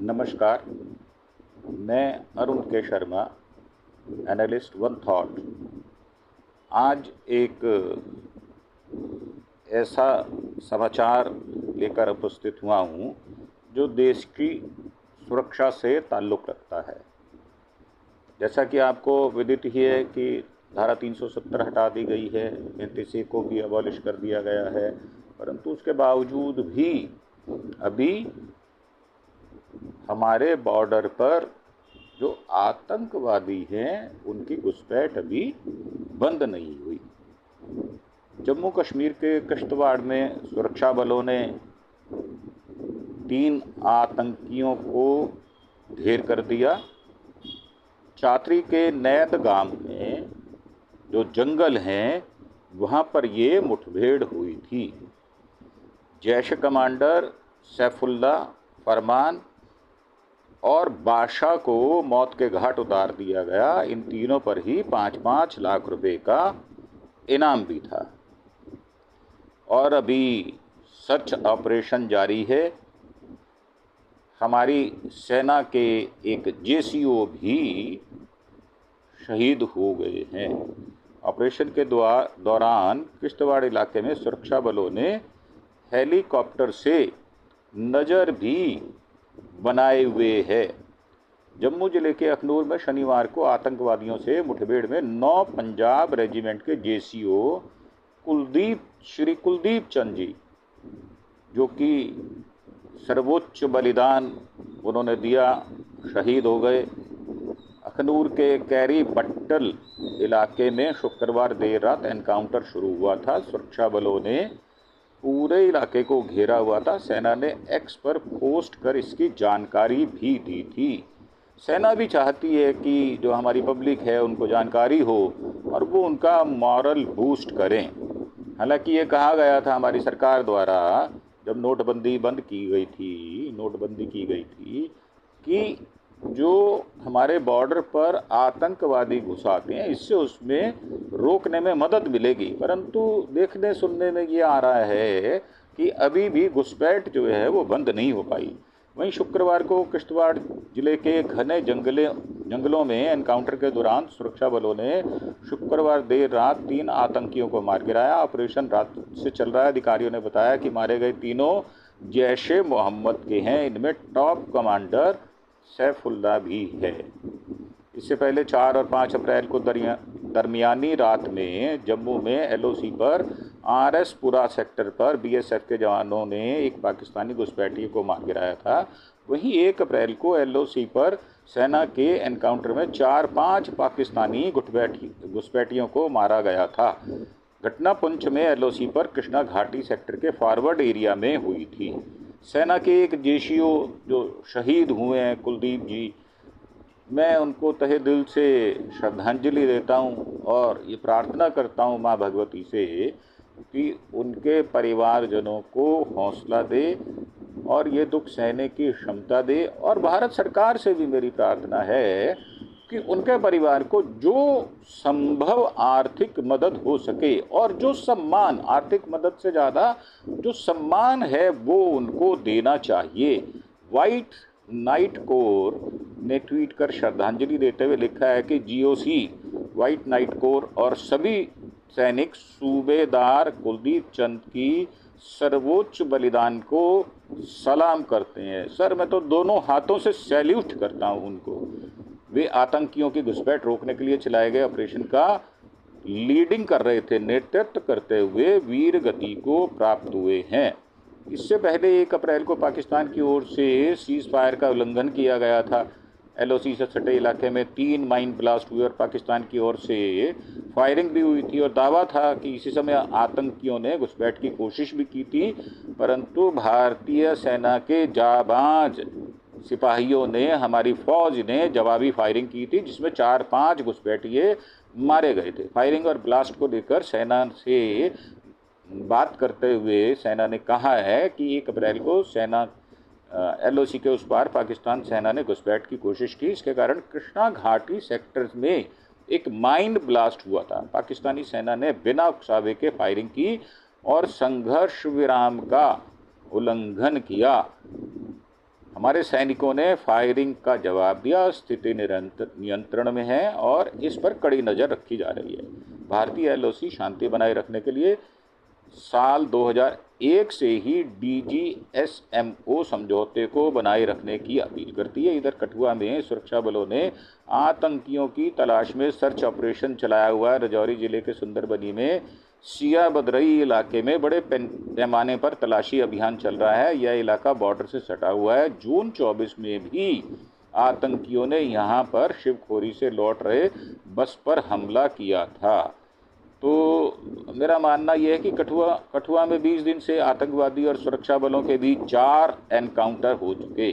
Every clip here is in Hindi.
नमस्कार, मैं अरुण के शर्मा, एनालिस्ट वन थॉट। आज एक ऐसा समाचार लेकर उपस्थित हुआ हूँ जो देश की सुरक्षा से ताल्लुक़ रखता है। जैसा कि आपको विदित ही है कि धारा 370 हटा दी गई है, NTC को भी अबॉलिश कर दिया गया है, परंतु उसके बावजूद भी अभी हमारे बॉर्डर पर जो आतंकवादी हैं उनकी घुसपैठ अभी बंद नहीं हुई। जम्मू कश्मीर के किश्तवाड़ में सुरक्षा बलों ने 3 आतंकियों को ढेर कर दिया। चातरी के नैद गांव में जो जंगल हैं वहाँ पर ये मुठभेड़ हुई थी। जैश कमांडर सैफुल्ला, फरमान और बादशाह को मौत के घाट उतार दिया गया। इन तीनों पर ही 5-5 लाख रुपए का इनाम भी था। और अभी सर्च ऑपरेशन जारी है। हमारी सेना के एक JCO भी शहीद हो गए हैं। ऑपरेशन के दौरान किश्तवाड़ इलाके में सुरक्षा बलों ने हेलीकॉप्टर से नज़र भी बनाए हुए है। जम्मू जिले के अखनूर में शनिवार को आतंकवादियों से मुठभेड़ में 9 पंजाब रेजिमेंट के JCO श्री कुलदीप चंद जी, जो कि सर्वोच्च बलिदान उन्होंने दिया, शहीद हो गए। अखनूर के कैरी बट्टल इलाके में शुक्रवार देर रात एनकाउंटर शुरू हुआ था। सुरक्षा बलों ने पूरे इलाके को घेरा हुआ था। सेना ने X पर पोस्ट कर इसकी जानकारी भी दी थी। सेना भी चाहती है कि जो हमारी पब्लिक है उनको जानकारी हो और वो उनका मॉरल बूस्ट करें। हालांकि ये कहा गया था हमारी सरकार द्वारा जब नोटबंदी की गई थी कि जो हमारे बॉर्डर पर आतंकवादी घुस आते हैं इससे उसमें रोकने में मदद मिलेगी, परंतु देखने सुनने में ये आ रहा है कि अभी भी घुसपैठ जो है वो बंद नहीं हो पाई। वहीं शुक्रवार को किश्तवाड़ जिले के घने जंगलों में एनकाउंटर के दौरान सुरक्षा बलों ने शुक्रवार देर रात 3 आतंकियों को मार गिराया। ऑपरेशन रात से चल रहा है। अधिकारियों ने बताया कि मारे गए तीनों जैश-ए-मोहम्मद के हैं। इनमें टॉप कमांडर सैफुल्ला भी है। इससे पहले 4 और 5 अप्रैल को दरमियानी रात में जम्मू में LOC पर RS पुरा सेक्टर पर BSF के जवानों ने एक पाकिस्तानी घुसपैठिए को मार गिराया था। वहीं 1 अप्रैल को LOC पर सेना के एनकाउंटर में 4-5 पाकिस्तानी घुसपैठियों को मारा गया था। घटना पुंछ में LOC पर कृष्णा घाटी सेक्टर के फॉरवर्ड एरिया में हुई थी। सेना के एक JCO जो शहीद हुए हैं, कुलदीप जी, मैं उनको तहे दिल से श्रद्धांजलि देता हूं और ये प्रार्थना करता हूं माँ भगवती से कि उनके परिवारजनों को हौसला दे और ये दुख सहने की क्षमता दे। और भारत सरकार से भी मेरी प्रार्थना है कि उनके परिवार को जो संभव आर्थिक मदद हो सके और जो सम्मान, आर्थिक मदद से ज़्यादा जो सम्मान है वो उनको देना चाहिए। व्हाइट नाइट कोर ने ट्वीट कर श्रद्धांजलि देते हुए लिखा है कि GOC, व्हाइट नाइट कोर और सभी सैनिक सूबेदार कुलदीप चंद की सर्वोच्च बलिदान को सलाम करते हैं। सर, मैं तो दोनों हाथों से सैल्यूट करता हूं उनको। वे आतंकियों की घुसपैठ रोकने के लिए चलाए गए ऑपरेशन का लीडिंग कर रहे थे, नेतृत्व करते हुए वीर गति को प्राप्त हुए हैं। इससे पहले 1 अप्रैल को पाकिस्तान की ओर से सीज़ फायर का उल्लंघन किया गया था। LOC से सटे इलाके में 3 माइन ब्लास्ट हुए और पाकिस्तान की ओर से फायरिंग भी हुई थी और दावा था कि इसी समय आतंकियों ने घुसपैठ की कोशिश भी की थी, परंतु भारतीय सेना के जाबाज सिपाहियों ने, हमारी फौज ने जवाबी फायरिंग की थी जिसमें 4-5 घुसपैठिए मारे गए थे। फायरिंग और ब्लास्ट को लेकर सेना से बात करते हुए सेना ने कहा है कि 1 अप्रैल को सेना LOC के उस पार पाकिस्तान सेना ने घुसपैठ की कोशिश की। इसके कारण कृष्णा घाटी सेक्टर में एक माइन ब्लास्ट हुआ था। पाकिस्तानी सेना ने बिना उकसावे के फायरिंग की और संघर्ष विराम का उल्लंघन किया। हमारे सैनिकों ने फायरिंग का जवाब दिया। स्थिति नियंत्रण में है और इस पर कड़ी नज़र रखी जा रही है। भारतीय एलओसी शांति बनाए रखने के लिए साल 2001 से ही DGSMO समझौते को बनाए रखने की अपील करती है। इधर कठुआ में सुरक्षा बलों ने आतंकियों की तलाश में सर्च ऑपरेशन चलाया हुआ है। राजौरी जिले के सुंदरबनी में सिया बदरई इलाके में बड़े पैमाने पर तलाशी अभियान चल रहा है। यह इलाका बॉर्डर से सटा हुआ है। जून 24 में भी आतंकियों ने यहाँ पर शिवखोरी से लौट रहे बस पर हमला किया था। तो मेरा मानना यह है कि कठुआ में 20 दिन से आतंकवादी और सुरक्षा बलों के बीच 4 एनकाउंटर हो चुके।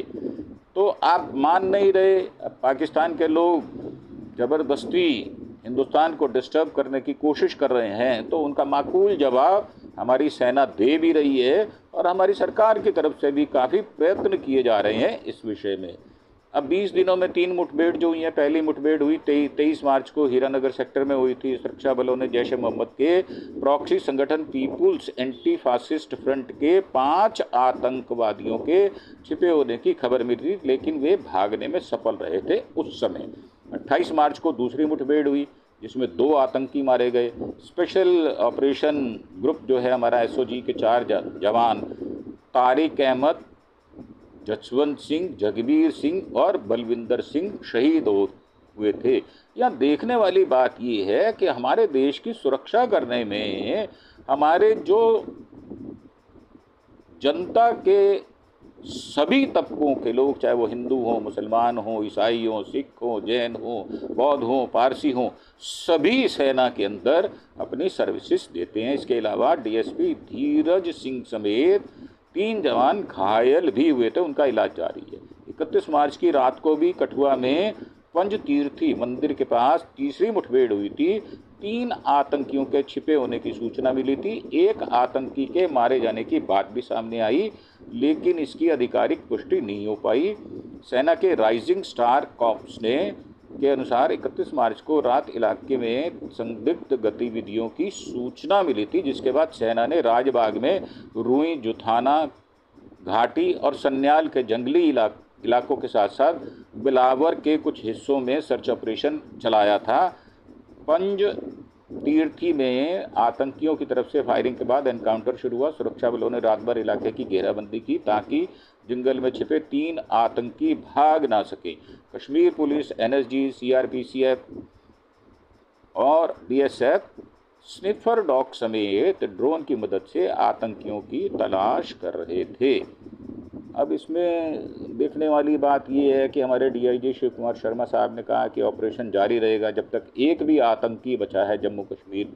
तो आप मान नहीं रहे, पाकिस्तान के लोग ज़बरदस्ती हिंदुस्तान को डिस्टर्ब करने की कोशिश कर रहे हैं, तो उनका माकूल जवाब हमारी सेना दे भी रही है और हमारी सरकार की तरफ से भी काफ़ी प्रयत्न किए जा रहे हैं इस विषय में। अब 20 दिनों में 3 मुठभेड़ जो हुई हैं, पहली मुठभेड़ हुई 23 मार्च को हीरानगर सेक्टर में हुई थी। सुरक्षा बलों ने जैश ए मोहम्मद के प्रॉक्सी संगठन पीपुल्स एंटी फासिस्ट फ्रंट के 5 आतंकवादियों के छिपे होने की खबर मिली थी, लेकिन वे भागने में सफल रहे थे उस समय। 28 मार्च को दूसरी मुठभेड़ हुई जिसमें 2 आतंकी मारे गए। स्पेशल ऑपरेशन ग्रुप जो है हमारा SOG के 4 जवान तारिक अहमद, जसवंत सिंह, जगबीर सिंह और बलविंदर सिंह शहीद हुए थे। यहाँ देखने वाली बात ये है कि हमारे देश की सुरक्षा करने में हमारे जो जनता के सभी तबकों के लोग, चाहे वो हिंदू हों, मुसलमान हों, ईसाई हों, सिख हों, जैन हों, बौद्ध हों, पारसी हों, सभी सेना के अंदर अपनी सर्विसेज देते हैं। इसके अलावा DSP धीरज सिंह समेत 3 जवान घायल भी हुए थे, उनका इलाज जारी है। 31 मार्च की रात को भी कठुआ में पंचतीर्थी मंदिर के पास तीसरी मुठभेड़ हुई थी। 3 आतंकियों के छिपे होने की सूचना मिली थी। एक आतंकी के मारे जाने की बात भी सामने आई, लेकिन इसकी आधिकारिक पुष्टि नहीं हो पाई। सेना के राइजिंग स्टार कॉर्प्स के अनुसार 31 मार्च को रात इलाके में संदिग्ध गतिविधियों की सूचना मिली थी, जिसके बाद सेना ने राजबाग में रुई, जुथाना घाटी और सन्याल के जंगली इलाकों के साथ साथ बिलावर के कुछ हिस्सों में सर्च ऑपरेशन चलाया था। पंज तीर्थी में आतंकियों की तरफ से फायरिंग के बाद एनकाउंटर शुरू हुआ। सुरक्षा बलों ने रात भर इलाके की घेराबंदी की ताकि जंगल में छिपे 3 आतंकी भाग ना सके। कश्मीर पुलिस, NSG, CRPCF और BSF स्निफर डॉग समेत ड्रोन की मदद से आतंकियों की तलाश कर रहे थे। अब इसमें देखने वाली बात ये है कि हमारे DIG शिव कुमार शर्मा साहब ने कहा कि ऑपरेशन जारी रहेगा जब तक एक भी आतंकी बचा है। जम्मू कश्मीर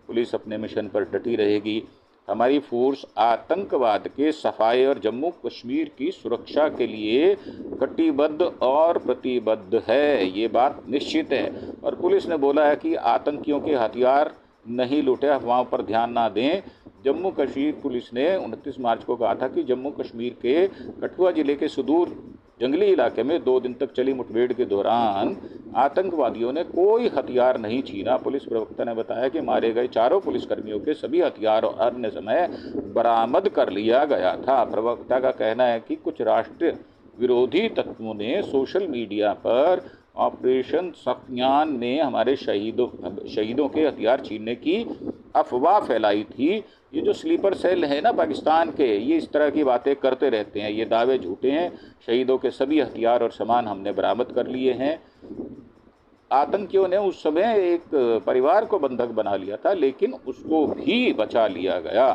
पुलिस अपने मिशन पर डटी रहेगी। हमारी फोर्स आतंकवाद के सफाए और जम्मू कश्मीर की सुरक्षा के लिए कटिबद्ध और प्रतिबद्ध है, ये बात निश्चित है। और पुलिस ने बोला है कि आतंकियों के हथियार नहीं लूटे, अफवाहों पर ध्यान ना दें। जम्मू कश्मीर पुलिस ने 29 मार्च को कहा था कि जम्मू कश्मीर के कठुआ जिले के सुदूर जंगली इलाके में 2 दिन तक चली मुठभेड़ के दौरान आतंकवादियों ने कोई हथियार नहीं छीना। पुलिस प्रवक्ता ने बताया कि मारे गए 4 पुलिसकर्मियों के सभी हथियार और अन्य समय बरामद कर लिया गया था। प्रवक्ता का कहना है कि कुछ राष्ट्र विरोधी तत्वों ने सोशल मीडिया पर ऑपरेशन सफयान में हमारे शहीदों के हथियार छीनने की अफवाह फैलाई थी। ये जो स्लीपर सेल है ना पाकिस्तान के, ये इस तरह की बातें करते रहते हैं। ये दावे झूठे हैं। शहीदों के सभी हथियार और सामान हमने बरामद कर लिए हैं। आतंकियों ने उस समय एक परिवार को बंधक बना लिया था, लेकिन उसको भी बचा लिया गया।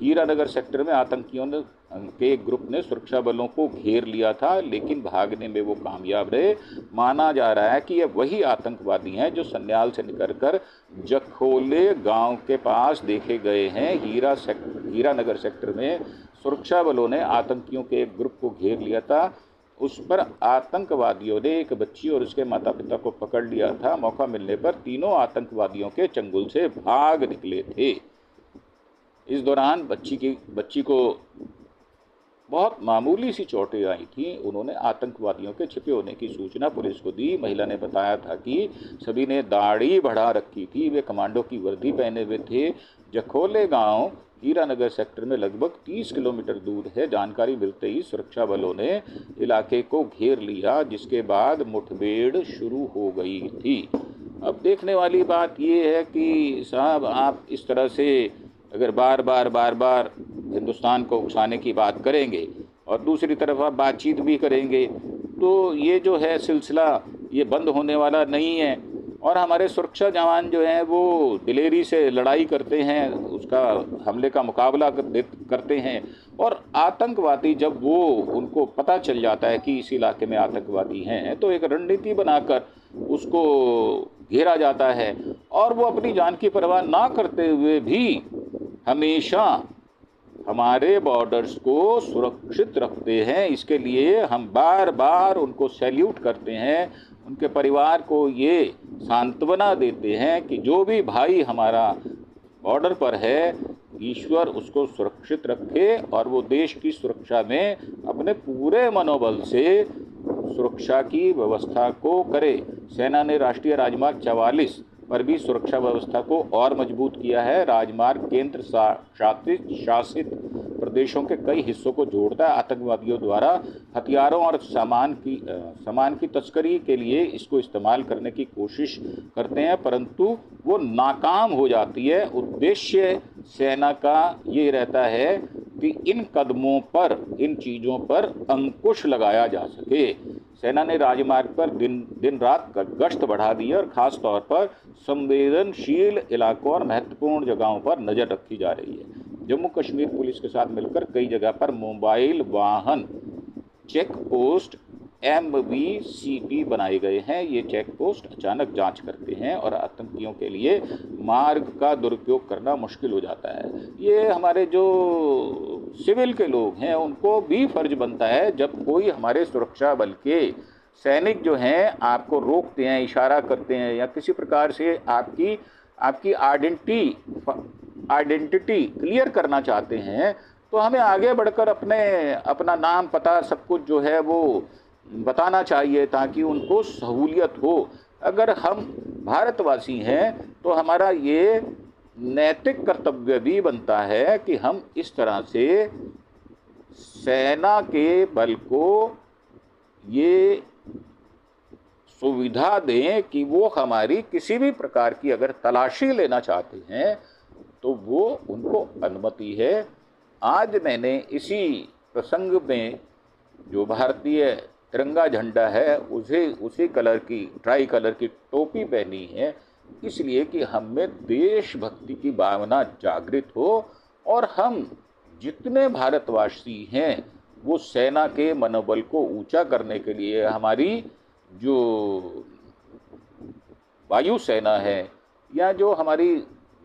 हीरानगर सेक्टर में आतंकियों के एक ग्रुप ने सुरक्षा बलों को घेर लिया था, लेकिन भागने में वो कामयाब रहे। माना जा रहा है कि ये वही आतंकवादी हैं जो सन्याल से निकलकर जखोले गांव के पास देखे गए हैं। हीरानगर सेक्टर में सुरक्षा बलों ने आतंकियों के एक ग्रुप को घेर लिया था। उस पर आतंकवादियों ने एक बच्ची और उसके माता पिता को पकड़ लिया था। मौका मिलने पर तीनों आतंकवादियों के चंगुल से भाग निकले थे। इस दौरान बच्ची को बहुत मामूली सी चोटें आई थी। उन्होंने आतंकवादियों के छिपे होने की सूचना पुलिस को दी। महिला ने बताया था कि सभी ने दाढ़ी बढ़ा रखी थी। वे कमांडो की वर्दी पहने हुए थे। जखोले गांव हीरानगर सेक्टर में लगभग 30 किलोमीटर दूर है। जानकारी मिलते ही सुरक्षा बलों ने इलाके को घेर लिया, जिसके बाद मुठभेड़ शुरू हो गई थी। अब देखने वाली बात ये है कि साहब, आप इस तरह से अगर बार बार हिंदुस्तान को उकसाने की बात करेंगे और दूसरी तरफ आप बातचीत भी करेंगे, तो ये जो है सिलसिला ये बंद होने वाला नहीं है। और हमारे सुरक्षा जवान जो हैं वो दिलेरी से लड़ाई करते हैं, उसका हमले का मुकाबला करते हैं। और आतंकवादी जब वो उनको पता चल जाता है कि इस इलाके में आतंकवादी हैं, तो एक रणनीति बनाकर उसको घेरा जाता है और वो अपनी जान की परवाह ना करते हुए भी हमेशा हमारे बॉर्डर्स को सुरक्षित रखते हैं। इसके लिए हम बार बार उनको सैल्यूट करते हैं, उनके परिवार को ये सांत्वना देते हैं कि जो भी भाई हमारा बॉर्डर पर है, ईश्वर उसको सुरक्षित रखे और वो देश की सुरक्षा में अपने पूरे मनोबल से सुरक्षा की व्यवस्था को करे। सेना ने राष्ट्रीय राजमार्ग 44 पर भी सुरक्षा व्यवस्था को और मजबूत किया है। राजमार्ग केंद्र शासित प्रदेशों के कई हिस्सों को जोड़ता है। आतंकवादियों द्वारा हथियारों और सामान की तस्करी के लिए इसको इस्तेमाल करने की कोशिश करते हैं, परंतु वो नाकाम हो जाती है। उद्देश्य सेना का ये रहता है कि इन कदमों पर, इन चीज़ों पर अंकुश लगाया जा सके। सेना ने राजमार्ग पर दिन रात गश्त बढ़ा दी है और ख़ास तौर पर संवेदनशील इलाकों और महत्वपूर्ण जगहों पर नज़र रखी जा रही है। जम्मू कश्मीर पुलिस के साथ मिलकर कई जगह पर मोबाइल वाहन चेक पोस्ट MVCP बनाए गए हैं। ये चेक पोस्ट अचानक जांच करते हैं और आतंकियों के लिए मार्ग का दुरुपयोग करना मुश्किल हो जाता है। ये हमारे जो सिविल के लोग हैं उनको भी फर्ज बनता है, जब कोई हमारे सुरक्षा बल के सैनिक जो हैं आपको रोकते हैं, इशारा करते हैं या किसी प्रकार से आपकी आइडेंटिटी क्लियर करना चाहते हैं, तो हमें आगे बढ़कर अपना नाम पता सब कुछ जो है वो बताना चाहिए ताकि उनको सहूलियत हो। अगर हम भारतवासी हैं तो हमारा ये नैतिक कर्तव्य भी बनता है कि हम इस तरह से सेना के बल को ये सुविधा दें कि वो हमारी किसी भी प्रकार की अगर तलाशी लेना चाहते हैं तो वो उनको अनुमति है। आज मैंने इसी प्रसंग में जो भारतीय तिरंगा झंडा है उसी कलर की, ट्राई कलर की टोपी पहनी है, इसलिए कि हम में देशभक्ति की भावना जागृत हो और हम जितने भारतवासी हैं वो सेना के मनोबल को ऊंचा करने के लिए हमारी जो वायु सेना है या जो हमारी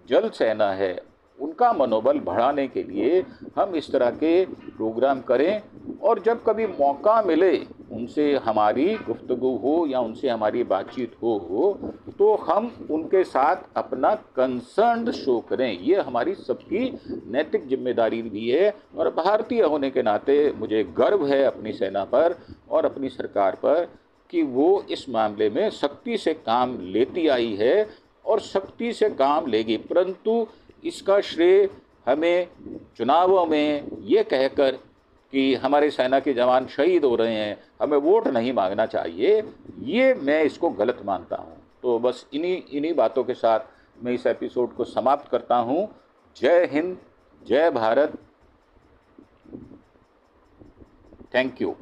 जल सेना है उनका मनोबल बढ़ाने के लिए हम इस तरह के प्रोग्राम करें। और जब कभी मौका मिले उनसे हमारी गुफ्तगू हो या उनसे हमारी बातचीत हो तो हम उनके साथ अपना कंसर्न शो करें। ये हमारी सबकी नैतिक जिम्मेदारी भी है और भारतीय होने के नाते मुझे गर्व है अपनी सेना पर और अपनी सरकार पर कि वो इस मामले में सख्ती से काम लेती आई है और सख्ती से काम लेगी। परंतु इसका श्रेय हमें चुनावों में ये कहकर कि हमारे सेना के जवान शहीद हो रहे हैं, हमें वोट नहीं मांगना चाहिए, ये मैं इसको गलत मानता हूँ। तो बस इन्हीं बातों के साथ मैं इस एपिसोड को समाप्त करता हूँ। जय हिंद, जय भारत, थैंक यू।